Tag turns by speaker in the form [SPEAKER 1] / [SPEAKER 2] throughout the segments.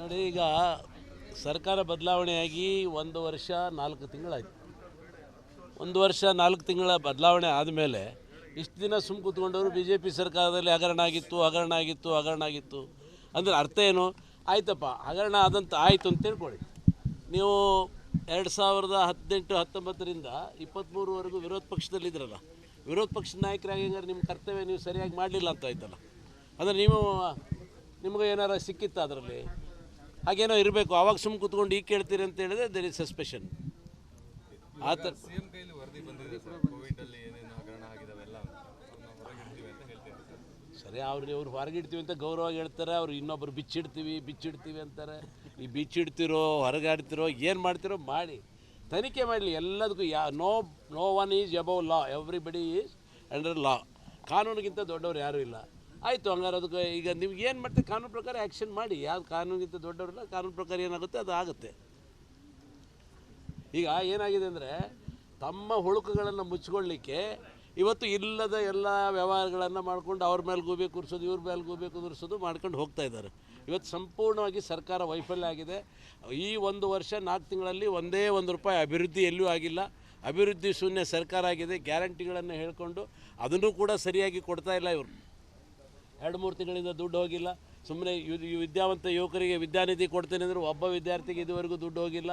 [SPEAKER 1] ನೋಡಿ, ಈಗ ಸರ್ಕಾರ ಬದಲಾವಣೆಯಾಗಿ 1 ವರ್ಷ 4 ತಿಂಗಳಾಯಿತು. 1 ವರ್ಷ 4 ತಿಂಗಳ ಬದಲಾವಣೆ ಆದಮೇಲೆ ಇಷ್ಟು ದಿನ ಸುಮ್ಮ ಕೂತ್ಕೊಂಡವರು ಬಿ ಜೆ ಪಿ ಸರ್ಕಾರದಲ್ಲಿ ಹಗರಣ ಆಗಿತ್ತು ಅಂದರೆ ಅರ್ಥ ಏನು? ಆಯ್ತಪ್ಪ, ಹಗರಣ ಆದಂತ ಆಯಿತು ಅಂತ ತಿಳ್ಕೊಳ್ಳಿ. ನೀವು 2018-19ರಿಂದ 23ವರೆಗೂ ವಿರೋಧ ಪಕ್ಷದಲ್ಲಿದ್ದರಲ್ಲ, ವಿರೋಧ ಪಕ್ಷದ ನಾಯಕರಾಗಿ ಹೆಂಗಾರೆ ನಿಮ್ಮ ಕರ್ತವ್ಯ ನೀವು ಸರಿಯಾಗಿ ಮಾಡಲಿಲ್ಲ ಅಂತ ಆಯ್ತಲ್ಲ. ಅಂದರೆ ನಿಮಗೆ ಏನಾರ ಸಿಕ್ಕಿತ್ತು ಅದರಲ್ಲಿ? ಹಾಗೇನೋ ಇರಬೇಕು. ಆವಾಗ ಸುಮ್ಮ ಕೂತ್ಕೊಂಡು ಈಗ ಕೇಳ್ತೀರಿ ಅಂತ ಹೇಳಿದ್ರೆ ದೇರ್ ಇಸ್ ಸಸ್ಪೆಷನ್. ಆ ಥರ ಸರಿ, ಅವ್ರು ಹೊರಗಿಡ್ತೀವಿ ಅಂತ ಗೌರವವಾಗಿ ಹೇಳ್ತಾರೆ. ಅವ್ರು ಇನ್ನೊಬ್ರು ಬಿಚ್ಚಿಡ್ತೀವಿ ಅಂತಾರೆ. ಈ ಬಿಚ್ಚಿಡ್ತಿರೋ ಹೊರಗಾಡ್ತಿರೋ ಏನು ಮಾಡ್ತಿರೋ ಮಾಡಿ ತನಿಖೆ ಮಾಡಲಿ. ಎಲ್ಲದಕ್ಕೂ no one is above law, everybody is under law. ಕಾನೂನಿಗಿಂತ ದೊಡ್ಡವ್ರು ಯಾರೂ ಇಲ್ಲ. ಆಯಿತು, ಹಂಗಾರೆ ಅದಕ್ಕೆ ಈಗ ನೀವು ಏನು ಮಾಡ್ತೀವಿ ಕಾನೂನು ಪ್ರಕಾರ ಆ್ಯಕ್ಷನ್ ಮಾಡಿ. ಯಾವ್ದು ಕಾನೂನಿಗಿಂತ ದೊಡ್ಡವ್ರಲ್ಲ, ಕಾನೂನು ಪ್ರಕಾರ ಏನಾಗುತ್ತೆ ಅದು ಆಗುತ್ತೆ. ಈಗ ಏನಾಗಿದೆ ಅಂದರೆ, ತಮ್ಮ ಹುಳುಕುಗಳನ್ನು ಮುಚ್ಚಿಕೊಳ್ಳಿಕ್ಕೆ ಇವತ್ತು ಇಲ್ಲದ ಎಲ್ಲ ವ್ಯವಹಾರಗಳನ್ನು ಮಾಡ್ಕೊಂಡು ಅವ್ರ ಮೇಲೆ ಗೂಬೆ ಕೂರಿಸೋದು, ಇವ್ರ ಮೇಲೆ ಗೂಬೆ ಕುದುರಿಸೋದು ಮಾಡ್ಕೊಂಡು ಹೋಗ್ತಾ ಇದ್ದಾರೆ. ಇವತ್ತು ಸಂಪೂರ್ಣವಾಗಿ ಸರ್ಕಾರ ವೈಫಲ್ಯ ಆಗಿದೆ. ಈ 1 ವರ್ಷ 4 ತಿಂಗಳಲ್ಲಿ ಒಂದೇ ₹1 ಅಭಿವೃದ್ಧಿ ಎಲ್ಲೂ ಆಗಿಲ್ಲ. ಅಭಿವೃದ್ಧಿ ಶೂನ್ಯ ಸರ್ಕಾರ ಆಗಿದೆ. ಗ್ಯಾರಂಟಿಗಳನ್ನು ಹೇಳ್ಕೊಂಡು ಅದನ್ನು ಕೂಡ ಸರಿಯಾಗಿ ಕೊಡ್ತಾ ಇಲ್ಲ. ಇವರು 2-3 ತಿಂಗಳಿಂದ ದುಡ್ಡು ಹೋಗಿಲ್ಲ. ಸುಮ್ಮನೆ ವಿದ್ಯಾವಂತ ಯುವಕರಿಗೆ ವಿದ್ಯಾನಿಧಿ ಕೊಡ್ತೇನೆ ಅಂದರೆ ಒಬ್ಬ ವಿದ್ಯಾರ್ಥಿಗೆ ಇದುವರೆಗೂ ದುಡ್ಡು ಹೋಗಿಲ್ಲ.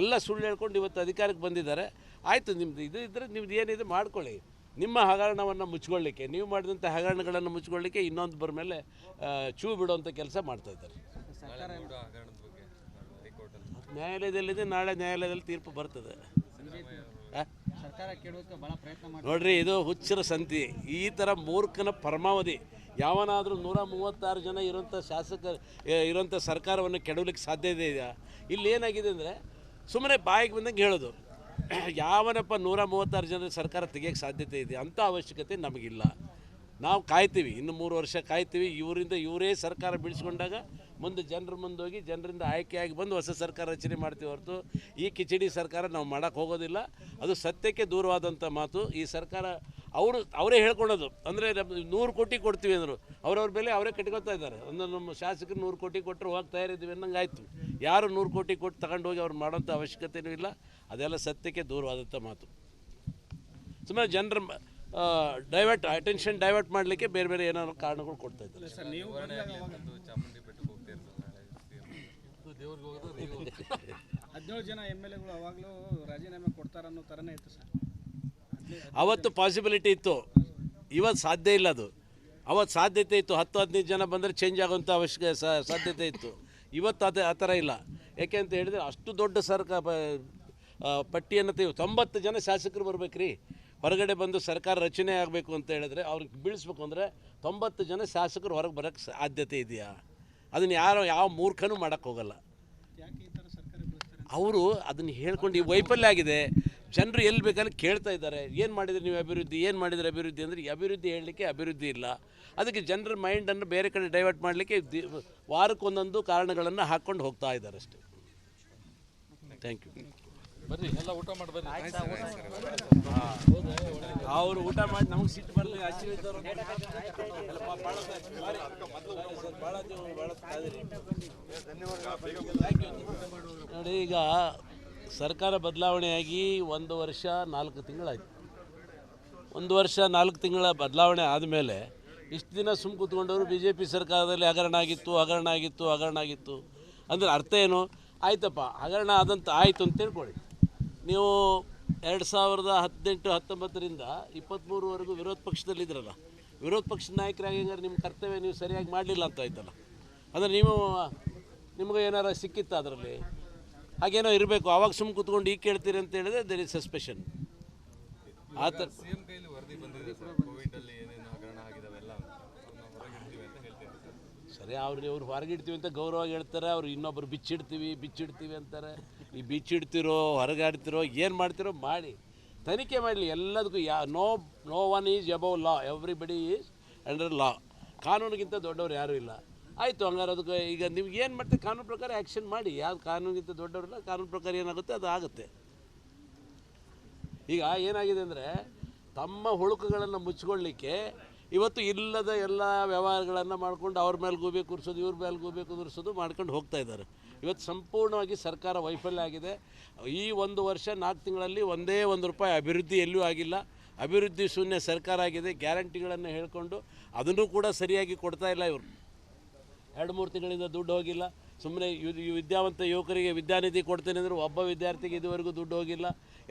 [SPEAKER 1] ಎಲ್ಲ ಸುಳ್ಳು ಹೇಳ್ಕೊಂಡು ಇವತ್ತು ಅಧಿಕಾರಕ್ಕೆ ಬಂದಿದ್ದಾರೆ. ಆಯಿತು, ನಿಮ್ಮದು ಇದು ಇದ್ದರೆ ನಿಮ್ದು ಏನಿದೆ ಮಾಡ್ಕೊಳ್ಳಿ. ನಿಮ್ಮ ಹಗರಣವನ್ನು ಮುಚ್ಕೊಳ್ಳಿಕ್ಕೆ, ನೀವು ಮಾಡಿದಂಥ ಹಗರಣಗಳನ್ನು ಮುಚ್ಕೊಳ್ಳಿಕ್ಕೆ ಇನ್ನೊಂದು ಮೇಲೆ ಚೂ ಬಿಡುವಂಥ ಕೆಲಸ ಮಾಡ್ತಾಯಿದ್ದಾರೆ. ನ್ಯಾಯಾಲಯದಲ್ಲಿದೆ, ನಾಳೆ ನ್ಯಾಯಾಲಯದಲ್ಲಿ ತೀರ್ಪು ಬರ್ತದೆ. ನೋಡ್ರಿ, ಇದು ಹುಚ್ಚರ ಸಂತಿ. ಈ ಥರ ಮೂರ್ಖನ ಪರಮಾವಧಿ. ಯಾವನಾದರೂ 136 ಜನ ಇರೋಂಥ ಸರ್ಕಾರವನ್ನು ಕೆಡವಲಿಕ್ಕೆ ಸಾಧ್ಯ ಇದೆಯಾ? ಇಲ್ಲಿ ಏನಾಗಿದೆ ಅಂದರೆ, ಸುಮ್ಮನೆ ಬಾಯಿಗೆ ಬಂದಂಗೆ ಹೇಳೋದು. ಯಾವನಪ್ಪ 136 ಜನರ ಸರ್ಕಾರ ತೆಗಿಯೋಕ್ಕೆ ಸಾಧ್ಯತೆ ಇದೆ? ಅಂಥ ಅವಶ್ಯಕತೆ ನಮಗಿಲ್ಲ. ನಾವು ಕಾಯ್ತೀವಿ, ಇನ್ನು 3 ವರ್ಷ ಕಾಯ್ತೀವಿ. ಇವರೇ ಸರ್ಕಾರ ಬೀಳಿಸ್ಕೊಂಡಾಗ ಮುಂದೆ ಜನರ ಮುಂದೆ ಹೋಗಿ ಜನರಿಂದ ಆಯ್ಕೆಯಾಗಿ ಬಂದು ಹೊಸ ಸರ್ಕಾರ ರಚನೆ ಮಾಡ್ತೀವಿ ಹೊರತು ಈ ಕಿಚಡಿ ಸರ್ಕಾರ ನಾವು ಮಾಡೋಕ್ಕೆ ಹೋಗೋದಿಲ್ಲ. ಅದು ಸತ್ಯಕ್ಕೆ ದೂರವಾದಂಥ ಮಾತು. ಈ ಸರ್ಕಾರ ಅವರೇ ಹೇಳ್ಕೊಳ್ಳೋದು. ಅಂದರೆ 100 ಕೋಟಿ ಕೊಡ್ತೀವಿ ಅಂದರು, ಅವ್ರವ್ರ ಬೆಲೆ ಅವರೇ ಕಟ್ಕೊಳ್ತಾ ಇದ್ದಾರೆ. ನಮ್ಮ ಶಾಸಕರು 100 ಕೋಟಿ ಕೊಟ್ಟರು ಹೋಗಿ ತಯಾರಿದ್ದೀವಿ ಅನ್ನಂಗೆ ಆಯಿತು. ಯಾರು 100 ಕೋಟಿ ಕೊಟ್ಟು ತಗೊಂಡು ಹೋಗಿ ಅವ್ರು ಮಾಡೋಂಥ ಅವಶ್ಯಕತೆಯೂ ಇಲ್ಲ. ಅದೆಲ್ಲ ಸತ್ಯಕ್ಕೆ ದೂರವಾದಂಥ ಮಾತು. ಸುಮ್ಮನೆ ಜನರ ಅಟೆನ್ಷನ್ ಡೈವರ್ಟ್ ಮಾಡಲಿಕ್ಕೆ ಬೇರೆ ಏನಾದ್ರು ಕಾರಣಗಳು ಕೊಡ್ತಾ ಇದ್ದಾರೆ.
[SPEAKER 2] 17 ಜನ MLAಗಳು ಅವಾಗಲೂ ರಾಜೀನಾಮೆ ಕೊಡ್ತಾರನ್ನೋ ಥರನೇ ಇತ್ತು ಸರ್.
[SPEAKER 1] ಅವತ್ತು ಪಾಸಿಬಿಲಿಟಿ ಇತ್ತು, ಇವತ್ತು ಸಾಧ್ಯ ಇಲ್ಲ. ಅದು ಅವತ್ತು ಸಾಧ್ಯತೆ ಇತ್ತು. 10-15 ಜನ ಬಂದರೆ ಚೇಂಜ್ ಆಗೋಂಥ ಸಾಧ್ಯತೆ ಇತ್ತು. ಇವತ್ತು ಆ ಥರ ಇಲ್ಲ. ಯಾಕೆ ಅಂತ ಹೇಳಿದರೆ, ಅಷ್ಟು ದೊಡ್ಡ ಪಟ್ಟಿಯನ್ನು 90 ಜನ ಶಾಸಕರು ಬರ್ಬೇಕ್ರಿ. ಹೊರಗಡೆ ಬಂದು ಸರ್ಕಾರ ರಚನೆ ಆಗಬೇಕು ಅಂತ ಹೇಳಿದ್ರೆ, ಅವ್ರಿಗೆ ಬೀಳಿಸ್ಬೇಕು ಅಂದರೆ 90 ಜನ ಶಾಸಕರು ಹೊರಗೆ ಬರೋಕ್ಕೆ ಸಾಧ್ಯತೆ ಇದೆಯಾ? ಅದನ್ನು ಯಾವ ಮೂರ್ಖನೂ ಮಾಡೋಕ್ಕೆ ಹೋಗಲ್ಲ. ಅವರು ಅದನ್ನು ಹೇಳ್ಕೊಂಡು ಈ ವೈಫಲ್ಯ ಆಗಿದೆ. ಜನರು ಎಲ್ಲಿ ಬೇಕಾದ್ರೆ ಕೇಳ್ತಾ ಇದ್ದಾರೆ, ಏನು ಮಾಡಿದರೆ ನೀವು ಅಭಿವೃದ್ಧಿ ಅಂದರೆ ಈ ಅಭಿವೃದ್ಧಿ ಹೇಳಲಿಕ್ಕೆ ಅಭಿವೃದ್ಧಿ ಇಲ್ಲ. ಅದಕ್ಕೆ ಜನರ ಮೈಂಡನ್ನು ಬೇರೆ ಕಡೆ ಡೈವರ್ಟ್ ಮಾಡಲಿಕ್ಕೆ ವಾರಕ್ಕೊಂದೊಂದು ಕಾರಣಗಳನ್ನು ಹಾಕ್ಕೊಂಡು ಹೋಗ್ತಾ ಇದ್ದಾರೆ ಅಷ್ಟೇ. Thank you.
[SPEAKER 3] ಬರ್ರಿ, ಎಲ್ಲ ಊಟ ಮಾಡಿ ಬರ್ರಿ.
[SPEAKER 1] ಅವರು ಊಟ ಮಾಡಿ ನಮಗೆ ಸಿಟ್ಟು ಬರಲಿ. ನೋಡಿ, ಈಗ ಸರ್ಕಾರ ಬದಲಾವಣೆಯಾಗಿ 1 ವರ್ಷ 4 ತಿಂಗಳಾಯಿತು. 1 ವರ್ಷ 4 ತಿಂಗಳ ಬದಲಾವಣೆ ಆದಮೇಲೆ ಇಷ್ಟು ದಿನ ಸುಮ್ಮ ಕೂತ್ಕೊಂಡವರು ಬಿ ಜೆ ಪಿ ಸರ್ಕಾರದಲ್ಲಿ ಹಗರಣ ಆಗಿತ್ತು ಅಂದರೆ ಅರ್ಥ ಏನು? ಆಯ್ತಪ್ಪ, ಹಗರಣ ಆದಂತ ಆಯಿತು ಅಂತ ತಿಳ್ಕೊಳ್ಳಿ. ನೀವು 2018-19ರಿಂದ 23ವರೆಗೂ ವಿರೋಧ ಪಕ್ಷದಲ್ಲಿದ್ದರಲ್ಲ, ವಿರೋಧ ಪಕ್ಷದ ನಾಯಕರಾಗಿ ಹೆಂಗಾರೆ ನಿಮ್ಮ ಕರ್ತವ್ಯ ನೀವು ಸರಿಯಾಗಿ ಮಾಡಲಿಲ್ಲ ಅಂತ ಆಯ್ತಲ್ಲ. ಅಂದರೆ ನಿಮಗೆ ಏನಾರ ಸಿಕ್ಕಿತ್ತು ಅದರಲ್ಲಿ? ಹಾಗೇನೋ ಇರಬೇಕು. ಆವಾಗ ಸುಮ್ಮ ಕೂತ್ಕೊಂಡು ಈಗ ಕೇಳ್ತೀರಿ ಅಂತ ಹೇಳಿದ್ರೆ ದೇರ್ ಇಸ್ ಸಸ್ಪೆಷನ್. ಆ ಥರ ಸರಿ, ಅವ್ರು ಹೊರಗಿಡ್ತೀವಿ ಅಂತ ಗೌರವವಾಗಿ ಹೇಳ್ತಾರೆ. ಅವ್ರು ಇನ್ನೊಬ್ರು ಬಿಚ್ಚಿಡ್ತೀವಿ ಅಂತಾರೆ. ಈ ಬಿಚ್ಚಿಡ್ತಿರೋ ಹೊರಗಾಡ್ತಿರೋ ಏನು ಮಾಡ್ತಿರೋ ಮಾಡಿ ತನಿಖೆ ಮಾಡಲಿ. ಎಲ್ಲದಕ್ಕೂ no one is above law, everybody is under law. ಕಾನೂನಿಗಿಂತ ದೊಡ್ಡವ್ರು ಯಾರೂ ಇಲ್ಲ. ಆಯಿತು, ಹಂಗಾರೆ ಅದಕ್ಕೆ ಈಗ ನೀವು ಏನು ಮಾಡ್ತೀವಿ ಕಾನೂನು ಪ್ರಕಾರ ಆ್ಯಕ್ಷನ್ ಮಾಡಿ. ಯಾವ್ದು ಕಾನೂನಿಗಿಂತ ದೊಡ್ಡವ್ರಲ್ಲ, ಕಾನೂನು ಪ್ರಕಾರ ಏನಾಗುತ್ತೆ ಅದು ಆಗುತ್ತೆ. ಈಗ ಏನಾಗಿದೆ ಅಂದರೆ, ತಮ್ಮ ಹುಳುಕುಗಳನ್ನು ಮುಚ್ಚಿಕೊಳ್ಳಿಕ್ಕೆ ಇವತ್ತು ಇಲ್ಲದ ಎಲ್ಲ ವ್ಯವಹಾರಗಳನ್ನು ಮಾಡ್ಕೊಂಡು ಅವ್ರ ಮೇಲೆ ಗೂಬೆ ಕೂರಿಸೋದು ಇವ್ರ ಮೇಲೆ ಗೂಬೆ ಕುದುರಿಸೋದು ಮಾಡ್ಕೊಂಡು ಹೋಗ್ತಾ ಇದ್ದಾರೆ. ಇವತ್ತು ಸಂಪೂರ್ಣವಾಗಿ ಸರ್ಕಾರ ವೈಫಲ್ಯ ಆಗಿದೆ. ಈ 1 ವರ್ಷ 4 ತಿಂಗಳಲ್ಲಿ ಒಂದೇ ₹1 ಅಭಿವೃದ್ಧಿ ಎಲ್ಲೂ ಆಗಿಲ್ಲ. ಅಭಿವೃದ್ಧಿ ಶೂನ್ಯ ಸರ್ಕಾರ ಆಗಿದೆ. ಗ್ಯಾರಂಟಿಗಳನ್ನು ಹೇಳ್ಕೊಂಡು ಅದನ್ನು ಕೂಡ ಸರಿಯಾಗಿ ಕೊಡ್ತಾ ಇಲ್ಲ ಇವರು. 2-3 ತಿಂಗಳಿಂದ ದುಡ್ಡು ಹೋಗಿಲ್ಲ. ಸುಮ್ಮನೆ ವಿದ್ಯಾವಂತ ಯುವಕರಿಗೆ ವಿದ್ಯಾನಿಧಿ ಕೊಡ್ತೇನೆ ಅಂದರೆ ಒಬ್ಬ ವಿದ್ಯಾರ್ಥಿಗೆ ಇದುವರೆಗೂ ದುಡ್ಡು ಹೋಗಿಲ್ಲ.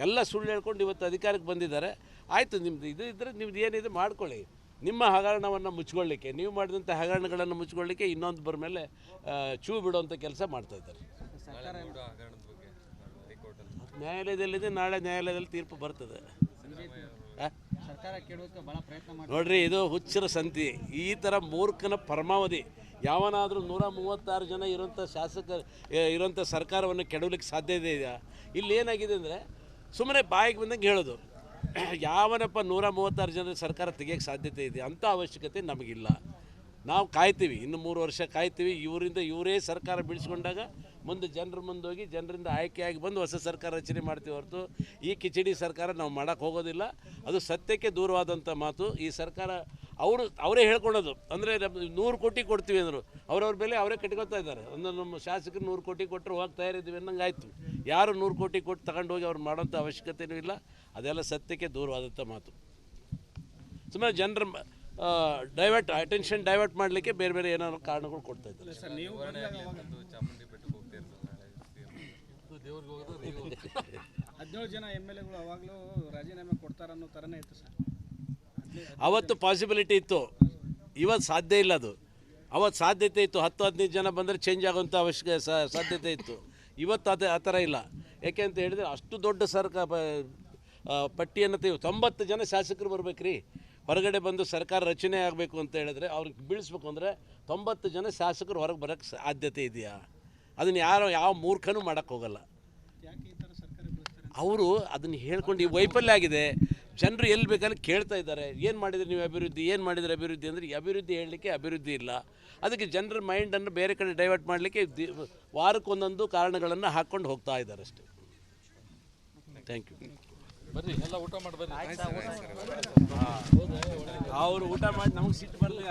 [SPEAKER 1] ಎಲ್ಲ ಸುಳ್ಳು ಹೇಳ್ಕೊಂಡು ಇವತ್ತು ಅಧಿಕಾರಕ್ಕೆ ಬಂದಿದ್ದಾರೆ. ಆಯಿತು, ನಿಮ್ಮದು ಇದು ಇದ್ದರೆ ನಿಮ್ದು ಏನಿದೆ ಮಾಡ್ಕೊಳ್ಳಿ. ನಿಮ್ಮ ಹಗರಣವನ್ನು ಮುಚ್ಕೊಳ್ಳಿಕ್ಕೆ, ನೀವು ಮಾಡಿದಂಥ ಹಗರಣಗಳನ್ನು ಮುಚ್ಕೊಳ್ಳಿಕ್ಕೆ ಇನ್ನೊಂದು ಮೇಲೆ ಚೂ ಬಿಡುವಂಥ ಕೆಲಸ ಮಾಡ್ತಾಯಿದ್ದಾರೆ. ನ್ಯಾಯಾಲಯದಲ್ಲಿದೆ, ನಾಳೆ ನ್ಯಾಯಾಲಯದಲ್ಲಿ ತೀರ್ಪು ಬರ್ತದೆ. ನೋಡ್ರಿ, ಇದು ಹುಚ್ಚರ ಸಂತಿ. ಈ ಥರ ಮೂರ್ಖನ ಪರಮಾವಧಿ. ಯಾವನಾದರೂ 136 ಜನ ಇರೋಂಥ ಸರ್ಕಾರವನ್ನು ಕೆಡವಲಿಕ್ಕೆ ಸಾಧ್ಯತೆ ಇದೆಯಾ? ಇಲ್ಲಿ ಏನಾಗಿದೆ ಅಂದರೆ ಸುಮ್ಮನೆ ಬಾಯಿಗೆ ಬಂದಂಗೆ ಹೇಳೋದು. ಯಾವನಪ್ಪ 136 ಜನ ಸರ್ಕಾರ ತೆಗಿಯೋಕ್ಕೆ ಸಾಧ್ಯತೆ ಇದೆ ಅಂಥ ಅವಶ್ಯಕತೆ ನಮಗಿಲ್ಲ. ನಾವು ಕಾಯ್ತೀವಿ, ಇನ್ನು 3 ವರ್ಷ ಕಾಯ್ತೀವಿ. ಇವರೇ ಸರ್ಕಾರ ಬೀಳಿಸ್ಕೊಂಡಾಗ ಮುಂದೆ ಜನರ ಮುಂದೆ ಹೋಗಿ ಜನರಿಂದ ಆಯ್ಕೆಯಾಗಿ ಬಂದು ಹೊಸ ಸರ್ಕಾರ ರಚನೆ ಮಾಡ್ತೀವಿ ಹೊರತು ಈ ಕಿಚಡಿ ಸರ್ಕಾರ ನಾವು ಮಾಡೋಕ್ಕೆ ಹೋಗೋದಿಲ್ಲ. ಅದು ಸತ್ಯಕ್ಕೆ ದೂರವಾದಂಥ ಮಾತು. ಈ ಸರ್ಕಾರ ಅವರೇ ಹೇಳ್ಕೊಳೋದು. ಅಂದರೆ 100 ಕೋಟಿ ಕೊಡ್ತೀವಿ ಅಂದರು, ಅವ್ರವ್ರ ಬೆಲೆ ಅವರೇ ಕಟ್ಕೊಳ್ತಾ ಇದ್ದಾರೆ. ಒಂದು ನಮ್ಮ ಶಾಸಕರು 100 ಕೋಟಿ ಕೊಟ್ಟರು ಹೋಗಿ ತಯಾರಿದ್ದೀವಿ ಅನ್ನಂಗೆ ಆಯಿತು. ಯಾರು 100 ಕೋಟಿ ಕೊಟ್ಟು ತಗೊಂಡು ಹೋಗಿ ಅವ್ರು ಮಾಡೋಂಥ ಅವಶ್ಯಕತೆಯೂ ಇಲ್ಲ. ಅದೆಲ್ಲ ಸತ್ಯಕ್ಕೆ ದೂರವಾದಂಥ ಮಾತು. ಸುಮ್ಮನೆ ಜನರ ಅಟೆನ್ಷನ್ ಡೈವರ್ಟ್ ಮಾಡಲಿಕ್ಕೆ ಬೇರೆ ಬೇರೆ ಏನಾದ್ರು ಕಾರಣಗಳು ಕೊಡ್ತಾ ಇದ್ದಾರೆ.
[SPEAKER 2] 17 ಜನ MLAಗಳು ಅವಾಗಲೂ ರಾಜೀನಾಮೆ ಕೊಡ್ತಾರನ್ನೋ ಥರನೇ ಇತ್ತು ಸರ್.
[SPEAKER 1] ಅವತ್ತು ಪಾಸಿಬಿಲಿಟಿ ಇತ್ತು, ಇವತ್ತು ಸಾಧ್ಯ ಇಲ್ಲ. ಅದು ಅವತ್ತು ಸಾಧ್ಯತೆ ಇತ್ತು. 10-15 ಜನ ಬಂದರೆ ಚೇಂಜ್ ಆಗೋಂಥ ಸಾಧ್ಯತೆ ಇತ್ತು. ಇವತ್ತು ಆ ಥರ ಇಲ್ಲ. ಯಾಕೆ ಅಂತ ಹೇಳಿದರೆ ಅಷ್ಟು ದೊಡ್ಡ ಪಟ್ಟಿಯನ್ನು 90 ಜನ ಶಾಸಕರು ಬರ್ಬೇಕ್ರಿ. ಹೊರಗಡೆ ಬಂದು ಸರ್ಕಾರ ರಚನೆ ಆಗಬೇಕು ಅಂತ ಹೇಳಿದ್ರೆ ಅವ್ರಿಗೆ ಬೀಳಿಸ್ಬೇಕು ಅಂದರೆ 90 ಜನ ಶಾಸಕರು ಹೊರಗೆ ಬರೋಕ್ಕೆ ಸಾಧ್ಯತೆ ಇದೆಯಾ? ಅದನ್ನು ಯಾವ ಮೂರ್ಖನೂ ಮಾಡೋಕ್ಕೆ ಹೋಗಲ್ಲ. ಅವರು ಅದನ್ನು ಹೇಳ್ಕೊಂಡು ಈ ವೈಫಲ್ಯ ಆಗಿದೆ. ಜನರು ಎಲ್ಲಿ ಬೇಕಲ್ಲಿ ಕೇಳ್ತಾ ಇದ್ದಾರೆ, ಏನು ಮಾಡಿದರೆ ನೀವು ಅಭಿವೃದ್ಧಿ, ಏನು ಮಾಡಿದರೆ ಅಭಿವೃದ್ಧಿ ಅಂದರೆ ಅಭಿವೃದ್ಧಿ ಹೇಳಲಿಕ್ಕೆ ಅಭಿವೃದ್ಧಿ ಇಲ್ಲ. ಅದಕ್ಕೆ ಜನರ ಮೈಂಡನ್ನು ಬೇರೆ ಕಡೆ ಡೈವರ್ಟ್ ಮಾಡಲಿಕ್ಕೆ ವಾರಕ್ಕೊಂದೊಂದು ಕಾರಣಗಳನ್ನು ಹಾಕ್ಕೊಂಡು ಹೋಗ್ತಾ ಇದ್ದಾರೆ ಅಷ್ಟೇ. Thank you.
[SPEAKER 3] ಬರ್ರಿ, ಎಲ್ಲ ಊಟ ಮಾಡಿ ಬರ್ರಿ.
[SPEAKER 1] ಅವರು ಊಟ ಮಾಡಿ ನಮಗೆ ಸಿಟ್ಟು ಬರಲಿ.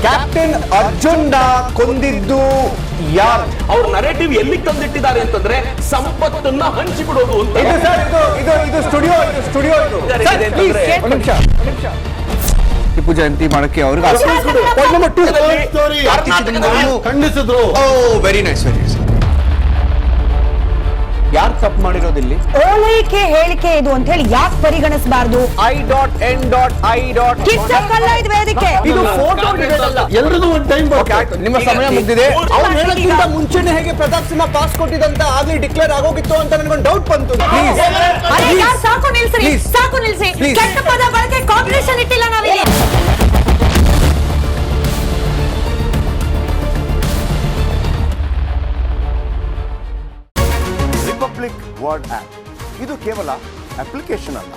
[SPEAKER 4] ಕ್ಯಾಪ್ಟನ್ ಅರ್ಜುನ್ನ ಕೊಂದಿದ್ದು ಯಾರು?
[SPEAKER 5] ಅವ್ರ ನರೇಟಿವ್ ಎಲ್ಲಿ ತಂದಿಟ್ಟಿದ್ದಾರೆ ಅಂತಂದ್ರೆ ಸಂಪತ್ತನ್ನ ಹಂಚಿಬಿಡೋದು ಅಂತ.
[SPEAKER 4] ಇದು ಸ್ಟುಡಿಯೋ ಟಿಪ್ಪು ಜಯಂತಿ ಮಾಡಕ್ಕೆ ಅವ್ರಿಗೆ ಖಂಡಿಸಿದ್ರು. Very nice. ಯಾರು ತಪ್ಪು ಮಾಡಿರೋದಿಲ್ಲಿ?
[SPEAKER 6] ಓಲೈಕೆ ಹೇಳಿಕೆ ಇದು ಅಂತ ಹೇಳಿ ಯಾಕೆ ಪರಿಗಣಿಸಬಾರದು? ಕಿಚ್ಚಕ್ಕಲ್ಲ ಇದು ವೇದಿಕೆ.
[SPEAKER 4] ಇದು ಫೋಟೋ ಎಲ್ಲರಿಗೂ ಒಂದು ಟೈಮ್. ನಿಮ್ಮ ಸಮಯ ಮುಗಿದಿದೆ. ಅವ್ರು ಹೇಳೋಕ್ಕಿಂತ ಮುಂಚೆನೆ ಹೇಗೆ ಪ್ರತಾಪ್ ಸಿಂಹ ಪಾಸ್ ಕೊಟ್ಟಿದಂತ ಆಗ್ಲಿ ಡಿಕ್ಲೇರ್ ಆಗೋಗಿತ್ತು ಅಂತ ನನಗೊಂದು ಡೌಟ್ ಬಂತು.
[SPEAKER 6] ಸಾಕು ನಿಲ್ಸಿ. ಕೆಟ್ಟ ಪದ ಬಳಕೆ ಕಾಂಬಿನೇಷನ್ ಇಟ್ಟಿಲ್ಲ ನಾವಿಲ್ಲಿ.
[SPEAKER 7] ರಿಪಬ್ಲಿಕ್ ವರ್ಲ್ಡ್ ಆಪ್ ಇದು ಕೇವಲ ಅಪ್ಲಿಕೇಶನ್ ಅಲ್ಲ,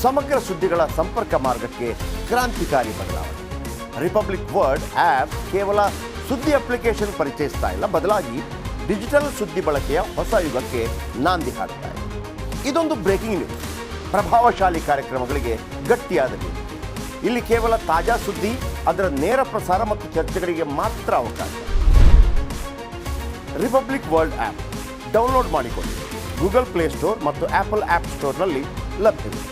[SPEAKER 7] ಸಮಗ್ರ ಸುದ್ದಿಗಳ ಸಂಪರ್ಕ ಮಾರ್ಗಕ್ಕೆ ಕ್ರಾಂತಿಕಾರಿ ಬದಲಾವಣೆ. ರಿಪಬ್ಲಿಕ್ ವರ್ಲ್ಡ್ ಆಪ್ ಕೇವಲ ಸುದ್ದಿ ಅಪ್ಲಿಕೇಶನ್ ಪರಿಚಯಿಸ್ತಾ ಇಲ್ಲ, ಬದಲಾಗಿ ಡಿಜಿಟಲ್ ಸುದ್ದಿ ಬಳಕೆಯ ಹೊಸ ಯುಗಕ್ಕೆ ನಾಂದಿ ಹಾಡ್ತಾ ಇದೆ. ಇದೊಂದು ಬ್ರೇಕಿಂಗ್ ನ್ಯೂಸ್, ಪ್ರಭಾವಶಾಲಿ ಕಾರ್ಯಕ್ರಮಗಳಿಗೆ ಗಟ್ಟಿಯಾದ ನ್ಯೂಸ್. ಇಲ್ಲಿ ಕೇವಲ ತಾಜಾ ಸುದ್ದಿ, ಅದರ ನೇರ ಪ್ರಸಾರ ಮತ್ತು ಚರ್ಚೆಗಳಿಗೆ ಮಾತ್ರ ಅವಕಾಶ. ರಿಪಬ್ಲಿಕ್ ವರ್ಲ್ಡ್ ಆಪ್ ಡೌನ್ಲೋಡ್ ಮಾಡಿಕೊಳ್ಳಿ. ಗೂಗಲ್ ಪ್ಲೇಸ್ಟೋರ್ ಮತ್ತು ಆಪಲ್ ಆಪ್ ಸ್ಟೋರ್ನಲ್ಲಿ ಲಭ್ಯವಿದೆ.